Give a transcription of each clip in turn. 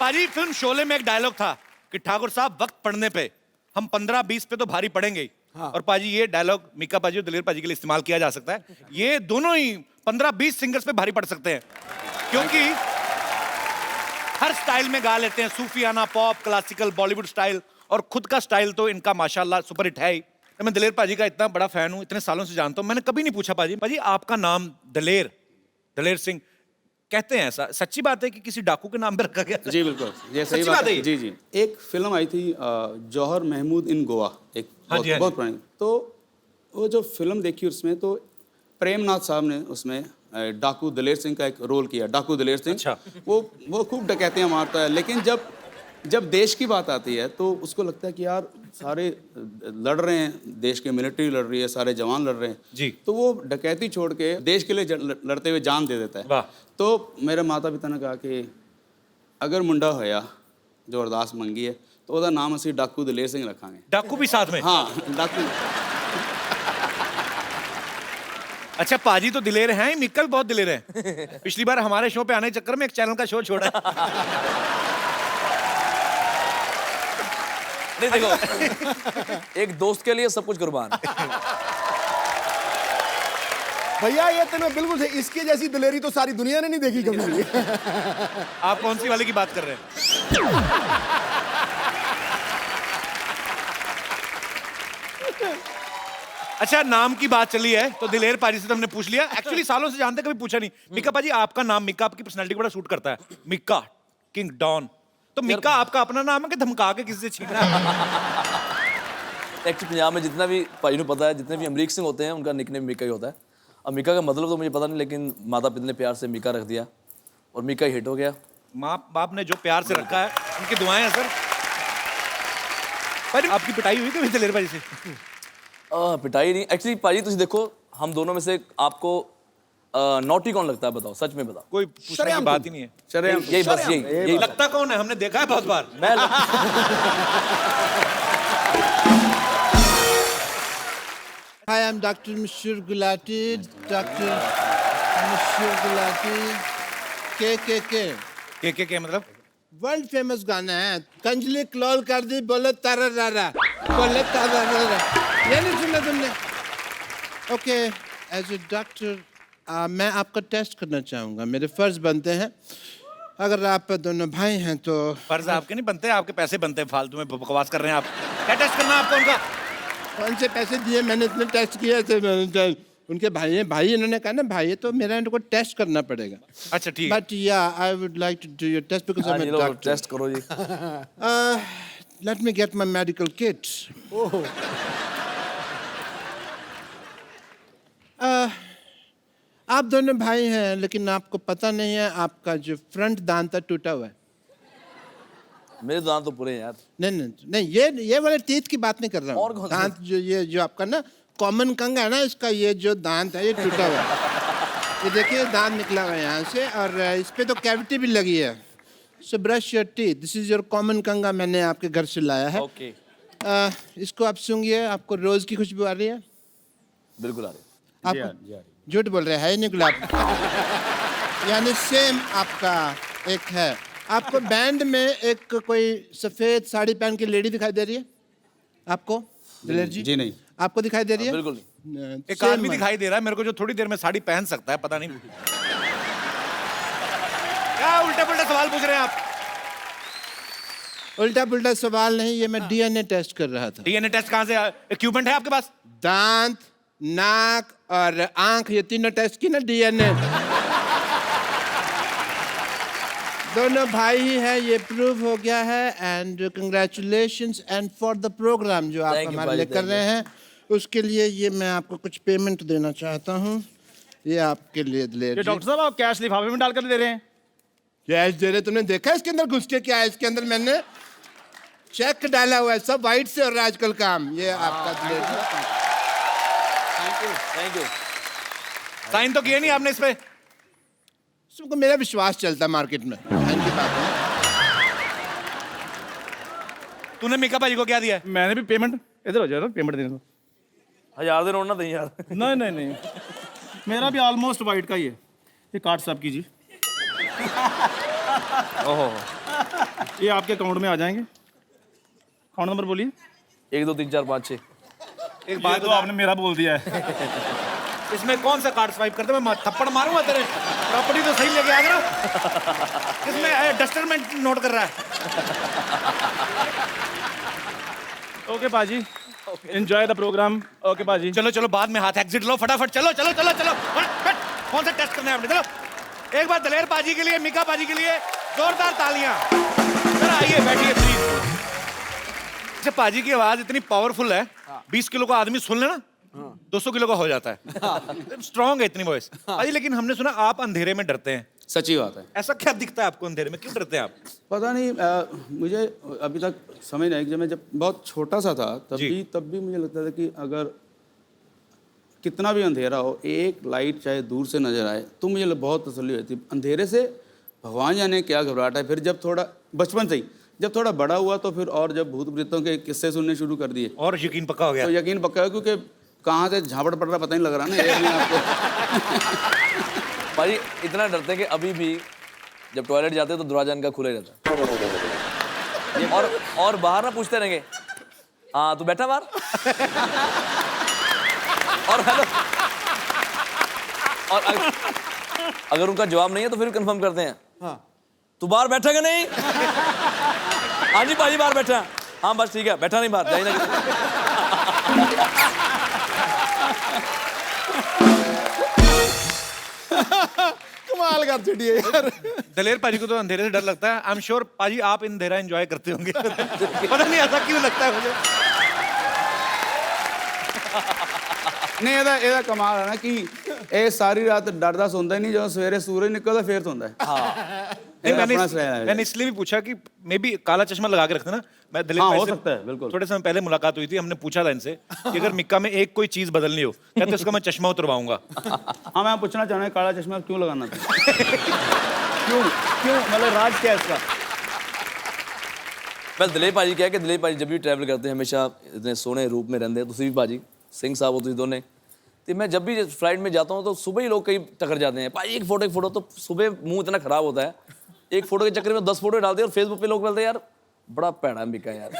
पाजी फिल्म शोले में एक डायलॉग था कि ठाकुर साहब वक्त पड़ने पे हम 15-20 पे तो भारी पड़ेंगे ही। हाँ। और पाजी ये डायलॉग मीका पाजी और दिलेर पाजी के लिए इस्तेमाल किया जा सकता है। ये दोनों ही 15-20 सिंगर्स पे भारी पड़ सकते हैं क्योंकि हर स्टाइल में गा लेते हैं, सूफियाना, पॉप, क्लासिकल, बॉलीवुड स्टाइल, और खुद का स्टाइल तो इनका माशाल्लाह सुपर हिट है ही। मैं दिलेर पाजी का इतना बड़ा फैन हूँ, इतने सालों से जानता हूँ, मैंने कभी नहीं पूछा पाजी पाजी आपका नाम दलेर सिंह कहते हैं, ऐसा सच्ची बात है कि किसी डाकू के नाम पे रखा गया? जी बिल्कुल, ये सही सच्ची बात बात है है। ये? जी जी, एक फिल्म आई थी जौहर महमूद इन गोवा, एक बहुत पुरानी। तो वो जो फिल्म देखी उसमें तो प्रेमनाथ साहब ने उसमें डाकू दलेर सिंह का एक रोल किया, डाकू दलेर सिंह। अच्छा। वो खूब डकैतियाँ मारता है, लेकिन जब देश की बात आती है तो उसको लगता है कि यार सारे लड़ रहे हैं, देश के मिलिट्री लड़ रही है, सारे जवान लड़ रहे हैं जी। तो वो डकैती छोड़ के देश के लिए लड़ते हुए जान दे देता है। वाह। तो मेरे माता पिता ने कहा कि अगर मुंडा होया जो अरदास मंगी है तो ਉਹਦਾ नाम ਅਸੀਂ डाकू दलेर सिंह रखांगे। डाकू भी साथ में? हाँ, डाकू। अच्छा, पाजी तो दिलेर हैं, मिक्का भी बहुत दिलेर है। पिछली बार हमारे शो पे आने के चक्कर में एक चैनल का शो छोड़ा। नहीं देखो, एक दोस्त के लिए सब कुछ कुर्बान। भैया ये तो मैं बिल्कुल सही, इसकी जैसी दिलेरी तो सारी दुनिया ने नहीं देखी कभी। आप कौन सी वाले की बात कर रहे हैं? अच्छा, नाम की बात चली है तो दिलेर पाजी से तो हमने पूछ लिया। एक्चुअली सालों से जानते, कभी पूछा नहीं। मिक्का पाजी आपका नाम, मिक्का आपकी पर्सनालिटी को बड़ा सूट करता है, मिक्का किंग डॉन। तो मिक्का आपका अपना नाम है कि धमका के किसी से छीना है? एक्चुअली पंजाब में जितना भी भाई को पता है, जितने भी अमरीक सिंह होते हैं उनका निकनेम मिक्का ही होता है। अब मिक्का का मतलब तो मुझे पता नहीं, लेकिन माता पिता ने प्यार से मिक्का रख दिया और मिक्का हिट हो गया। माँ बाप ने जो प्यार से रखा है उनकी दुआएं हैं सर। पर आपकी पिटाई हुई कभी दिलेर पाजी से? पिटाई नहीं, एक्चुअली पाजी तुम देखो, हम दोनों में से आपको नॉटी कौन लगता है, बताओ, सच में बताओ। कोई पूछने की बात ही नहीं है। यही बस यही लगता कौन है, हमने देखा है बहुत बार। मैं Hi, I'm Dr. Mishur Gulati. Dr. Mishur Gulati. KKK. के मतलब? वर्ल्ड फेमस गाना है। कंजली क्लॉल कर दी, बोले तारा रारा, बोले तारा रारा। ये नहीं सुना तुमने? ओके, एज ए डॉक्टर मैं आपका टेस्ट करना चाहूँगा। मेरे फर्ज बनते हैं, अगर आप दोनों भाई हैं तो। फर्ज आपके नहीं बनते, आपके पैसे बनते हैं, फालतू में बकवास कर रहे हैं आप। क्या टेस्ट करना है आपको उनका? कौन से पैसे दिए? मैंने इतने टेस्ट किए थे। उनके भाई हैं, भाई इन्होंने कहा ना भाई है, तो मेरा इनको टेस्ट करना पड़ेगा। अच्छा ठीक है। But yeah I would like to do your test because I am a doctor. Test करो जी। Let me get my medical kit. आप दोनों भाई हैं, लेकिन आपको पता नहीं है आपका जो फ्रंट दांत है टूटा हुआ है। मेरे दांत तो पूरे हैं यार। नहीं, ये वाले टीथ की बात नहीं कर रहा और हूँ। कौन से? दांत जो आपका ना कॉमन कंग है ना, इसका ये जो दांत है ये टूटा हुआ है। ये देखिए दांत निकला हुआ है यहाँ से, और इस पे तो कैविटी भी लगी है। So brush your teeth, this is your common कंगा, मैंने आपके घर से लाया है। ओके, इसको आप सूंघिए, आपको रोज की खुशबू आ रही है? बिल्कुल आ रही। आप झूठ बोल रहे हैं, नहीं गुलाब। यानी सेम आपका एक है। आपको बैंड में एक कोई सफेद साड़ी पहन के लेडी दिखाई दे रही है आपको दिलेर जी? जी नहीं। आपको दिखाई दे रही है? बिल्कुल नहीं। एक आदमी दिखाई दे रहा है मेरे को जो थोड़ी देर में साड़ी पहन सकता है, पता नहीं क्या उल्टा पुल्टा सवाल पूछ रहे हैं आप। उल्टा पुल्टा सवाल नहीं, ये मैं डीएनए टेस्ट कर रहा था। डीएनए टेस्ट कहाँ से? इक्विपमेंट है आपके पास? दांत, नाक और आंख, ये तीनों टेस्ट की ना डीएनए। दोनों भाई ही है, ये प्रूव हो गया है। And congratulations and for the program जो आप Thank you, हमारे लिए भाई, कर thank रहे हैं, उसके लिए ये मैं आपको कुछ पेमेंट देना चाहता हूँ। ये आपके लिए दिलेर ये जी। डॉक्टर साहब आप कैश लिफाफे में डालकर दे रहे हैं? कैश दे रहे? तुमने देखा इसके अंदर घुस के क्या है? इसके अंदर मैंने चेक डाला हुआ है, सब वाइट से और आजकल काम। ये आपका दिलेर जी। Thank you. साइन तो किए नहीं आपने इस पे? सबको मेरा विश्वास चलता है मार्केट में। इनकी बात है। तूने मिका भाई को क्या दिया है? मैंने भी पेमेंट, इधर हो जाए, पेमेंट देने दो। 1000 दे ना नहीं यार। नहीं नहीं नहीं, मेरा भी ऑलमोस्ट वाइट का ही है। ये कार्ड साहब कीजिए। ओहो ये आपके अकाउंट में आ जाएंगे। अकाउंट नंबर बोलिए। 1 2 3 4 5 6। एक ये बात तो बता, आपने मेरा बोल दिया है। इसमें कौन सा कार्ड स्वाइप करते मैं थप्पड़ मारूंगा तेरे। प्रॉपर्टी तो सही लेके आ गया। किसमें डस्टर में नोट कर रहा है। ओके पाजी, एंजॉय द प्रोग्राम। ओके पाजी। चलो चलो बाद में हाथ एग्जिट लो फटाफट। चलो चलो चलो चलो फट। कौन सा टेस्ट करना है आपने? चलो एक बार दलेर पाजी के लिए, मिका पाजी के लिए जोरदार तालियां। सर आइए बैठिए प्लीज। अच्छा पाजी की आवाज इतनी पावरफुल है, 20 किलो का आदमी सुन लेना 200 किलो का हो जाता है। स्ट्रांग है इतनी वॉइस। पाजी लेकिन हमने सुना आप अंधेरे में डरते हैं। सच्ची बात है। ऐसा क्या दिखता है आपको अंधेरे में, क्यों डरते हैं आप? पता नहीं, मुझे अभी तक समझ नहीं, जब मैं बहुत छोटा सा था तब भी मुझे लगता था कि अगर कितना भी अंधेरा हो, एक लाइट चाहे दूर से नजर आए तो मुझे बहुत तसल्ली होती। अंधेरे से भगवान जाने क्या घबराहट है। फिर जब थोड़ा बचपन से ही जब थोड़ा बड़ा हुआ तो फिर और जब भूत प्रेतों के किस्से सुनने शुरू कर दिए और यकीन पक्का हो गया। तो यकीन पक्का है, क्योंकि कहाँ से झापड़ पड़ रहा पता नहीं लग रहा ना एक में आपको। भाई इतना डरते हैं कि अभी भी जब टॉयलेट जाते हैं तो दरवाजा इनका खुला ही रहता है। और बाहर ना पूछते रहेंगे, हाँ तू बैठा बाहर। और हेलो, और अगर उनका जवाब नहीं है तो फिर कंफर्म करते हैं, हाँ तू बाहर बैठा कि नहीं? हाँ जी भाई बाहर बैठा। हाँ बस ठीक है, बैठा नहीं बाहर, जाइए ना। कमाल कर छुट्टिए यार। दलेर पाजी को तो अंधेरे से डर लगता है। आई एम श्योर पाजी आप अंधेरा एंजॉय करते होंगे। पता नहीं ऐसा क्यों लगता है मुझे। नहीं ਇਹਦਾ ਕਮਾਲ ਹੈ ਨਾ ਕਿ ਇਹ ਸਾਰੀ ਰਾਤ ਡਰਦਾ ਸੌਂਦਾ ਹੀ ਨਹੀਂ, ਜਦੋਂ ਸਵੇਰੇ ਸੂਰਜ ਨਿਕਲਦਾ ਫੇਰ ਸੌਂਦਾ ਹੈ। नहीं, अपना स्टाइल है। मैंने इसलिए भी पूछा कि मे बी काला चश्मा लगा के रखते ना। मैं दलेर हाँ, भाई हो से सकता है, बिल्कुल। थोड़े समय पहले मुलाकात हुई थी, हमने पूछा था इनसे कि अगर मिक्का में एक कोई चीज बदलनी हो कहते उसका मैं चश्मा उतरवाऊंगा। हाँ मैं पूछना चाह रहा हूँ काला चश्मा क्यों लगाना था? क्यों क्यों मतलब राज क्या है इसका? मैं दिलीप भाजी क्या है कि दिलीप भाजी जब भी ट्रैवल करते हैं हमेशा इतने सोहने रूप में रहते हैं। तुसी भी भाजी सिंह साहब हो तुसी दोने, तो मैं जब भी फ्लाइट में जाता हूँ तो सुबह ही लोग कई टकर जाते हैं, भाई एक फोटो तो सुबह मुंह इतना खराब होता है, एक फोटो के चक्कर में 10 फोटो डालते हैं और फेसबुक पे लोग बोलते हैं यार बड़ा पैड़ा मिका यार।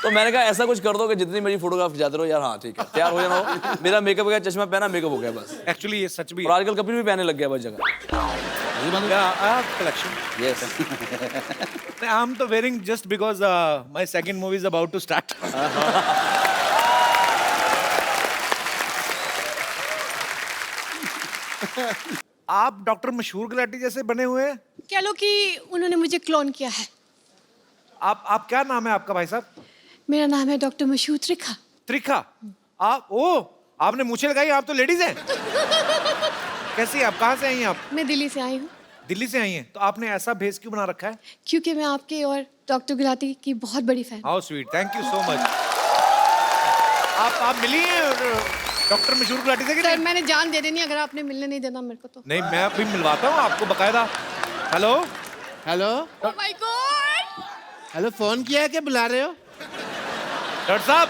तो मैंने कहा ऐसा कुछ कर दो कि जितनी मेरी फोटोग्राफ जाते रहो यार। हाँ ठीक है, तैयार हो जाना हो, मेरा मेकअप हो गया, चश्मा पहना, मेकअप हो गया बस। एक्चुअली ये सच भी और आजकल कपिल भी पहनने लग गया बस जगह। कलेक्शन। यस आई एम तो wearing just because my second movie is about to start. आप डॉक्टर मशहूर गुलाटी जैसे बने हुए हैं। कह लो कि उन्होंने मुझे क्लोन किया है। आप क्या नाम है आपका भाई साहब? मेरा नाम है डॉक्टर मशहूर त्रिखा। त्रिखा। आप आपने मूछें लगाई, आप तो लेडीज हैं। कैसी आप, कहाँ से आई हैं आप? मैं दिल्ली से आई हूँ। दिल्ली से आई हैं, तो आपने ऐसा भेस क्यों बना रखा है? क्योंकि मैं आपके और डॉक्टर गुलाटी की बहुत बड़ी fan. How sweet, thank you so much. आप मिली हैं डॉक्टर मशहूर गुलाटी से कि सर नहीं? मैंने जान दे देनी अगर आपने मिलने नहीं देना मेरे को तो। नहीं, मैं अभी मिलवाता हूँ आपको बकायदा। Hello hello oh my God. Hello, phone किया है कि बुला रहे हो? डॉक्टर साहब,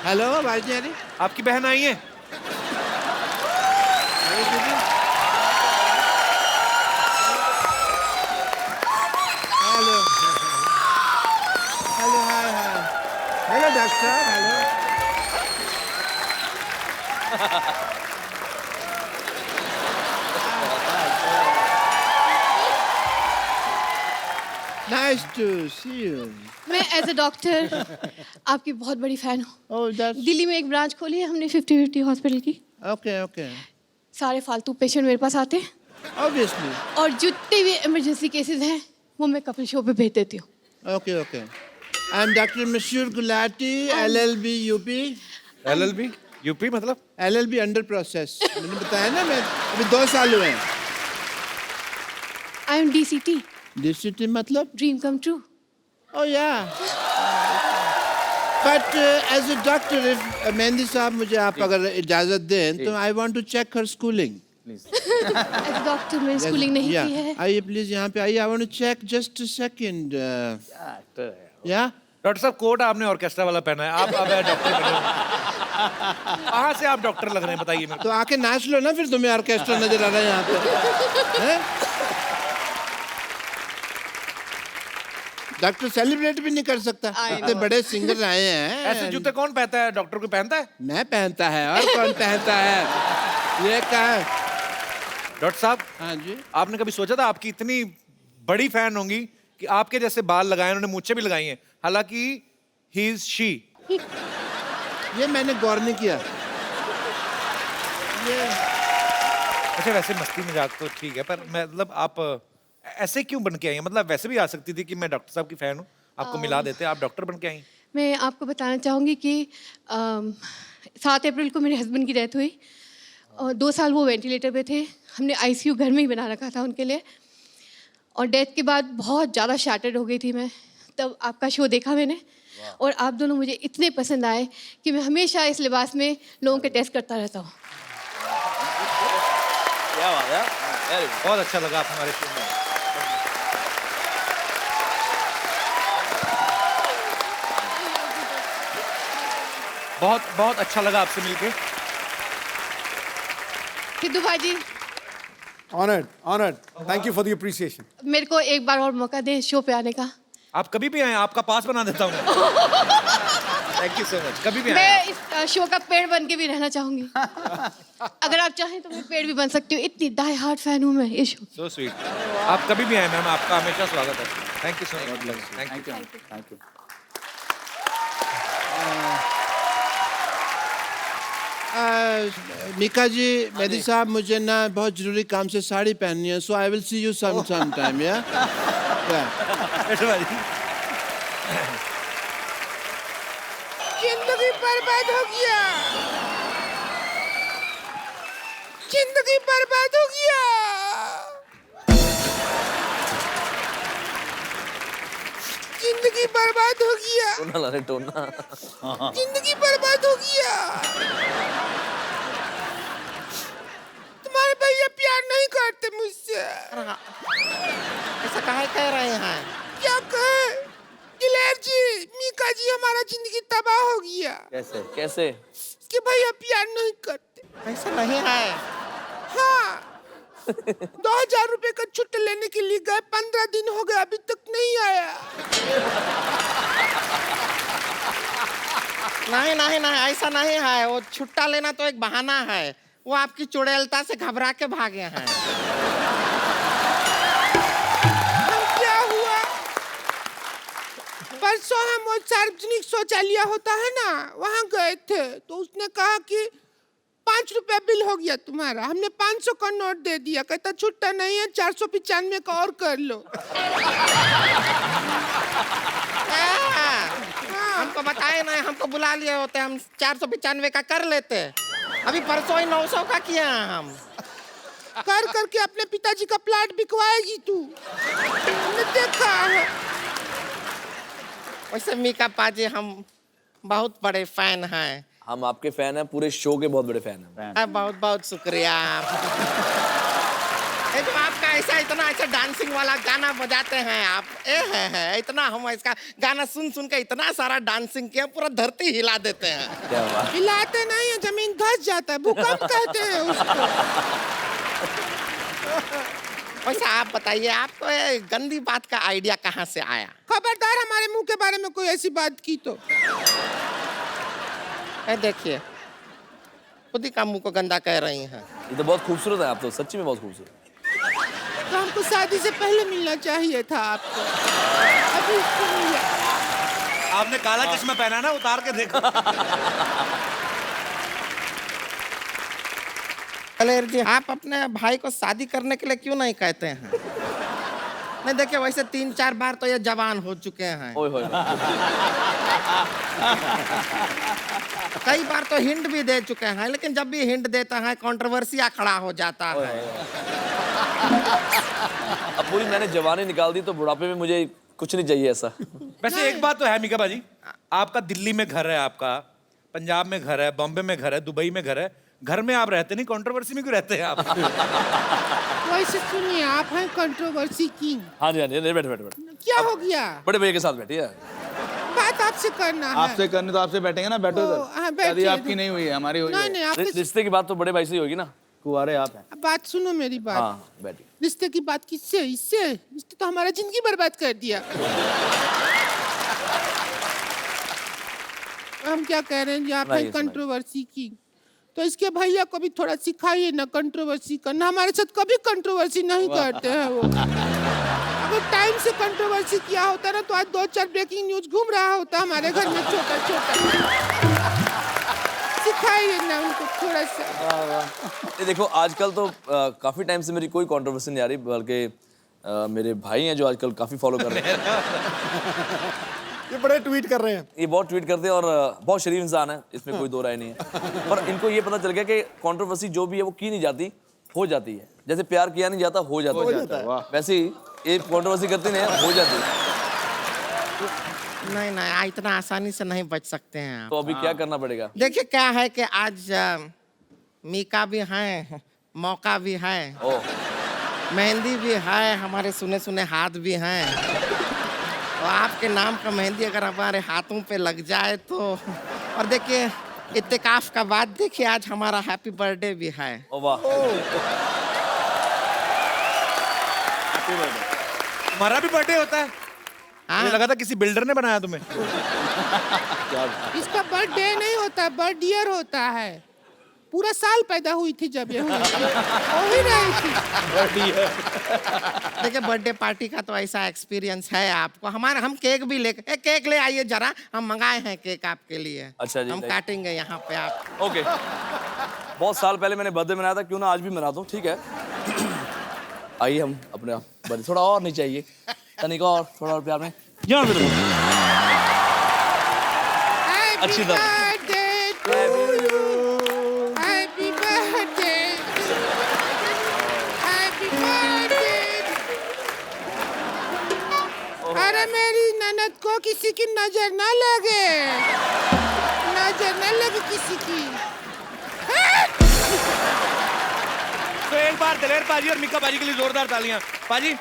हेलो आवाज नहीं आ रही? आपकी बहन आई है। Hello hello, hi hi, hello doctor, hello. Nice to see you. मैं एज अ डॉक्टर आपकी बहुत बड़ी फैन हूँ। Oh, that's दिल्ली में एक ब्रांच खोली है हमने 50-50 हॉस्पिटल की। okay, okay. सारे फालतू पेशेंट मेरे पास आते हैं Obviously. और जितने भी इमरजेंसी केसेस हैं वो मैं कपिल शो पे भेज देती हूँ। Okay, okay. I'm Dr. Mashur Gulati, LLB UP. LLB UP मतलब? LLB under process. मैंने बताया ना, मैं अभी 2 साल हुए हैं। आई एम DCT, DCT मतलब? Dream come true. Oh yeah. But as a doctor, if mehndi साहब मुझे आप अगर इजाजत दें तो I want to check her schooling. As a doctor मैंने स्कूलिंग नहीं की है। आइए प्लीज यहाँ पे आइए। I want to check just a second. Yeah. Doctor साहब कोट आपने ऑर्केस्ट्रा वाला पहना है, आप अब डॉक्टर बने हो। कहाँ से आप डॉक्टर लग रहे हैं बताइए मेरे तो आके नाच लो ना, फिर तुम्हें ऑर्केस्ट्रा नजर आ रहा है यहाँ पे। हैं? डॉक्टर सेलिब्रेट भी नहीं कर सकता। इतने बड़े सिंगर आए हैं। ऐसे जूते कौन पहनता है? डॉक्टर को पहनता है? मैं पहनता है, और कौन पहनता है? ये कहा। डॉक्टर साहब, हाँ जी। आपने कभी सोचा था आपकी इतनी बड़ी फैन होंगी कि आपके जैसे बाल लगाए, उन्होंने मूंछें भी लगाई हैं, हालांकि ही इज शी। ये मैंने गौर नहीं किया। ये अच्छा, वैसे मस्ती मजाक तो ठीक है, पर मतलब आप ऐसे क्यों बन के आई हैं? मतलब वैसे भी आ सकती थी कि मैं डॉक्टर साहब की फैन हूँ, आपको मिला देते, आप डॉक्टर बन के आई। मैं आपको बताना चाहूँगी कि 7 अप्रैल को मेरे हस्बैंड की डेथ हुई और 2 साल वो वेंटिलेटर पे थे। हमने आईसीयू घर में ही बना रखा था उनके लिए, और डेथ के बाद बहुत ज़्यादा शैटर्ड हो गई थी मैं। तब आपका शो देखा मैंने, और आप दोनों मुझे इतने पसंद आए कि मैं हमेशा इस लिबास में लोगों के टेस्ट करता रहता हूँ। क्या बात है, वेरी गुड। बहुत अच्छा लगा आप हमारे शो में। बहुत बहुत अच्छा लगा आपसे मिलके। सिद्धू भाई, honoured, honoured, thank you for the appreciation. मेरे को एक बार और मौका दें शो पे आने का। आप कभी भी आए, आपका पास बना देता हूँ। Thank you so much. कभी भी आए। मैं इस शो का पेड़ बन के भी रहना चाहूंगी। अगर आप चाहें तो मैं पेड़ भी बन सकती हूँ, इतनी डाई हार्ट फैन हूँ मैं इस शो। So sweet. आप कभी भी आए मैम, आपका हमेशा स्वागत है। Thank you so much. Thank you. Thank you. Mika ji, Mehdi साहब, मुझे ना बहुत जरूरी काम से साड़ी पहननी है, so I will see you some time. या जिंदगी बर्बाद हो गया, जिंदगी बर्बाद हो गया, जिंदगी बर्बाद हो गया, टोना ला रहे, टोना। जिंदगी बर्बाद हो गया। तुम्हारे भैया प्यार नहीं करते मुझसे। ऐसा काहे कह रहे हैं? क्या कहे? दिलेर जी, मीका जी, हमारा जिंदगी तबाह हो गया। कैसे कैसे? कि भैया प्यार नहीं करते। ऐसा नहीं है। हाँ, 2000 रुपए का छुट्टा लेने के लिए गए, 15 दिन हो गए, अभी तक नहीं आया। नहीं नहीं नहीं, ऐसा नहीं है। वो छुट्टा लेना तो एक बहाना है। वो आपकी चुड़ैलता से घबरा के भागे हैं। क्या हुआ? परसों हम वो सार्वजनिक शौचालय होता है ना, वहाँ गए थे, तो उसने कहा कि 5 रुपया बिल हो गया तुम्हारा। हमने 500 का नोट दे दिया, कहता छुट्टा नहीं है, 495 का और कर लो। हमको बताए नहीं, हमको बुला लिए होते, हम 495 का कर लेते। अभी परसों ही 900 का किया हम। कर करके अपने पिताजी का प्लाट बिकवाएगी तू, हमने देखा है। वैसे मीका पाजी, हम बहुत बड़े फैन हैं। हम आपके फैन हैं, पूरे शो के बहुत बड़े फैन हैं। बहुत बहुत शुक्रिया। ये जो आपका ऐसा इतना अच्छा डांसिंग वाला गाना बजाते हैं आप, है इतना, हम इसका गाना सुन सुन के इतना सारा डांसिंग किया, पूरा धरती हिला देते हैं। क्या बात। हिलाते नहीं है, जमीन धस जाता है, भूकंप कहते हैं उसको। वैसे आप बताइए, आपको ये गंदी बात का आइडिया कहाँ से आया? खबरदार हमारे मुंह के बारे में कोई ऐसी बात की तो। देखिए, खुद ही का मुंह को गंदा कह रही हैं। ये तो बहुत खूबसूरत है, आप तो सच्ची में बहुत खूबसूरत। तो हमको शादी से पहले मिलना चाहिए था आपको, अभी क्यों मिला? आपने काला चश्मा पहना ना, उतार के देखो। कलेर जी, आप अपने भाई को शादी करने के लिए क्यों नहीं कहते हैं? नहीं देखिए, वैसे 3-4 बार तो ये जवान हो चुके हैं। ओए होए। कई बार तो हिंट भी दे चुके हैं, लेकिन जब भी हिंट देता है कंट्रोवर्सिया खड़ा हो जाता है। अब पूरी मैंने जवानी निकाल दी, तो बुढ़ापे में मुझे कुछ नहीं चाहिए ऐसा। वैसे एक बात तो है मीका बाजी, आपका दिल्ली में घर है, आपका पंजाब में घर है, बॉम्बे में घर है, दुबई में घर है, घर में आप रहते नहीं, कंट्रोवर्सी में क्यों रहते हैं आप? वैसे सुनिए, आप हैं कंट्रोवर्सी किंग। हाँ जी, हाँ जी, बैठे बैठे बैठे। क्या हो गया? बड़े भैया के साथ बैठिए। बात आपसे करना है। आपसे करनी तो आपसे बैठेंगे ना, बैठो हाँ, इधर। बैठिए। शादी आपकी नहीं हुई है, हमारी हुई नहीं है। नहीं, आपके रिश्ते की बात तो बड़े भाई से ही होगी ना। कुंवारे आप हैं। अब बात सुनो मेरी बात। हाँ बैठिए। रिश्ते की बात किससे? इससे? इसने तो हमारा जिंदगी बर्बाद कर दिया। हम क्या कह रहे हैं, आप सुनाइए, कंट्रोवर्सी की, तो इसके भैया को भी थोड़ा सिखाइए ना कंट्रोवर्सी करना। हमारे साथ कभी कंट्रोवर्सी नहीं करते हैं वो। अगर टाइम से कंट्रोवर्सी किया होता ना तो आज 2-4 ब्रेकिंग न्यूज घूम रहा होता हमारे घर में छोटा छोटा। सिखाइए ना उनको थोड़ा सा। ये देखो आजकल तो काफी टाइम से मेरी कोई कंट्रोवर्सी नहीं आ रही, बल्कि मेरे भाई हैं जो आजकल काफी फॉलो कर रहे हैं। ये बड़े ट्वीट कर रहे हैं। ये बहुत ट्वीट करते हैं और बहुत शरीफ इंसान है, इसमें कोई दो राय नहीं है। पर इनको ये पता चल गया कि कंट्रोवर्सी जो भी है वो की नहीं जाती, हो जाती है। जैसे प्यार किया नहीं जाता, हो जाता है। वैसे ही ये कंट्रोवर्सी करती नहीं है, हो जाती है। नहीं इतना आसानी से नहीं बच सकते हैं आप। तो अभी क्या करना पड़ेगा? देखिए क्या है कि आज मीका भी है, मौका भी है, मेहंदी भी है, हमारे सुने सुने हाथ भी हैं। तो आपके नाम का मेहंदी अगर हमारे हाथों पे लग जाए तो, और देखिए इत्तेकाफ का बाद देखिए आज हमारा हैप्पी बर्थडे भी है। ओ वाह, तुम्हारा भी बर्थडे होता है? हाँ। मुझे लगा था किसी बिल्डर ने बनाया तुम्हें। इसका बर्थडे नहीं होता, बर्थ ईयर होता है। पूरा साल पैदा हुई थी जब ये हुई थी। हो ही रही थी। देखिए बर्थडे पार्टी का तो ऐसा एक्सपीरियंस है आपको। हमारा हम केक भी ले, केक ले आइए जरा, हम मंगाए हैं केक आपके लिए। अच्छा जी, हम काटेंगे यहाँ पे आप। ओके। बहुत साल पहले मैंने बर्थडे मनाया था, क्यों ना आज भी मना दूं, ठीक है? आइए हम अपने बर्थडे, थोड़ा और नहीं चाहिए, तनिका और, थोड़ा और प्यार में। यहाँ पे अच्छी तरह। अरे मेरी ननद को किसी की नजर ना लगे, नजर ना लगे किसी की। तो एक बार दलेर पाजी और मिक्का पाजी के लिए जोरदार तालियां। पाजी